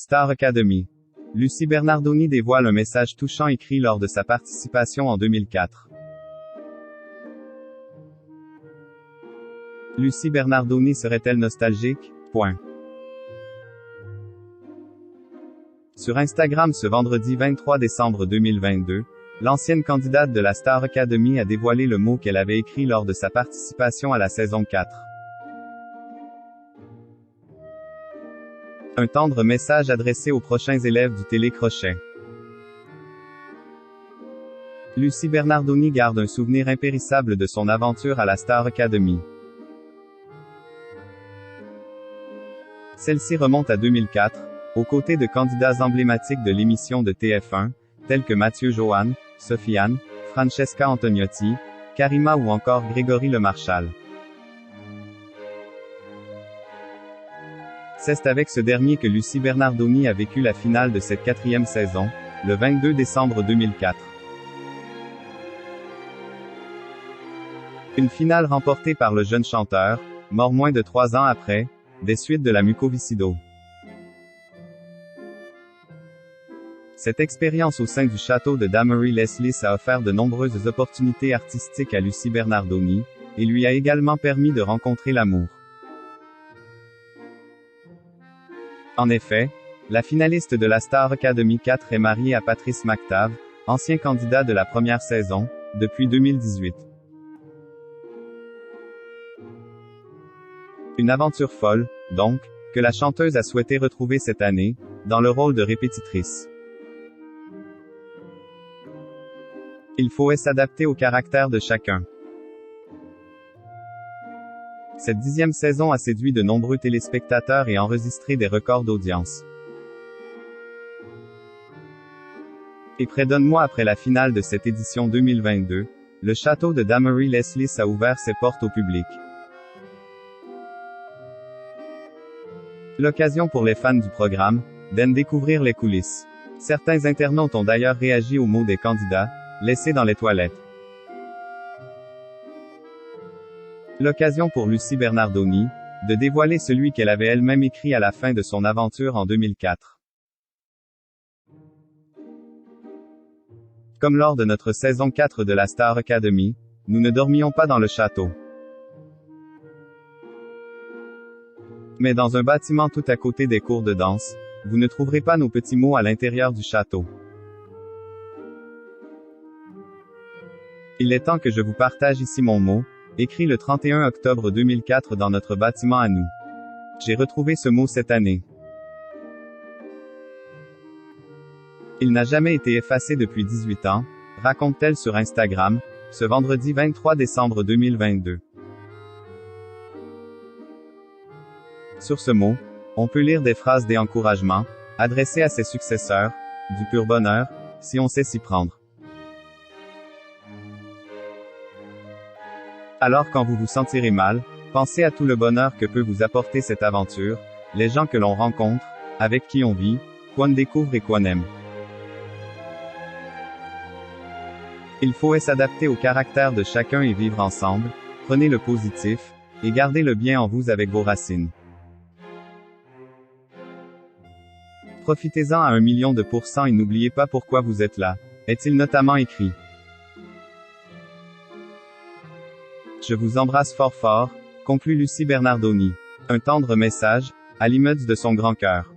Star Academy. Lucie Bernardoni dévoile un message touchant écrit lors de sa participation en 2004. Lucie Bernardoni serait-elle nostalgique? Sur Instagram ce vendredi 23 décembre 2022, l'ancienne candidate de la Star Academy a dévoilé le mot qu'elle avait écrit lors de sa participation à la saison 4. Un tendre message adressé aux prochains élèves du télécrochet. Lucie Bernardoni garde un souvenir impérissable de son aventure à la Star Academy. Celle-ci remonte à 2004, aux côtés de candidats emblématiques de l'émission de TF1, tels que Mathieu Joanne, Sofiane, Francesca Antoniotti, Karima ou encore Grégory Lemarchal. C'est avec ce dernier que Lucie Bernardoni a vécu la finale de cette 4e saison, le 22 décembre 2004. Une finale remportée par le jeune chanteur, mort moins de 3 ans après, des suites de la mucoviscidose. Cette expérience au sein du château de Damery Leslie a offert de nombreuses opportunités artistiques à Lucie Bernardoni, et lui a également permis de rencontrer l'amour. En effet, la finaliste de la Star Academy 4 est mariée à Patrice McTav, ancien candidat de la première saison, depuis 2018. Une aventure folle, donc, que la chanteuse a souhaité retrouver cette année, dans le rôle de répétitrice. Il faut s'adapter au caractère de chacun. Cette 10e saison a séduit de nombreux téléspectateurs et enregistré des records d'audience. Et près d'un mois après la finale de cette édition 2022, le château de Damery Leslie a ouvert ses portes au public. L'occasion pour les fans du programme, d'en découvrir les coulisses. Certains internautes ont d'ailleurs réagi aux mots des candidats, laissés dans les toilettes. L'occasion pour Lucie Bernardoni, de dévoiler celui qu'elle avait elle-même écrit à la fin de son aventure en 2004. Comme lors de notre saison 4 de la Star Academy, nous ne dormions pas dans le château, mais dans un bâtiment tout à côté des cours de danse. Vous ne trouverez pas nos petits mots à l'intérieur du château. Il est temps que je vous partage ici mon mot, écrit le 31 octobre 2004 dans notre bâtiment à nous. J'ai retrouvé ce mot cette année. Il n'a jamais été effacé depuis 18 ans, raconte-t-elle sur Instagram, ce vendredi 23 décembre 2022. Sur ce mot, on peut lire des phrases d'encouragement, adressées à ses successeurs, du pur bonheur, si on sait s'y prendre. Alors quand vous vous sentirez mal, pensez à tout le bonheur que peut vous apporter cette aventure, les gens que l'on rencontre, avec qui on vit, qu'on découvre et qu'on aime. Il faut s'adapter au caractère de chacun et vivre ensemble, prenez le positif, et gardez le bien en vous avec vos racines. Profitez-en à 1 million de % et n'oubliez pas pourquoi vous êtes là, est-il notamment écrit. Je vous embrasse fort fort, conclut Lucie Bernardoni. Un tendre message, à l'image de son grand cœur.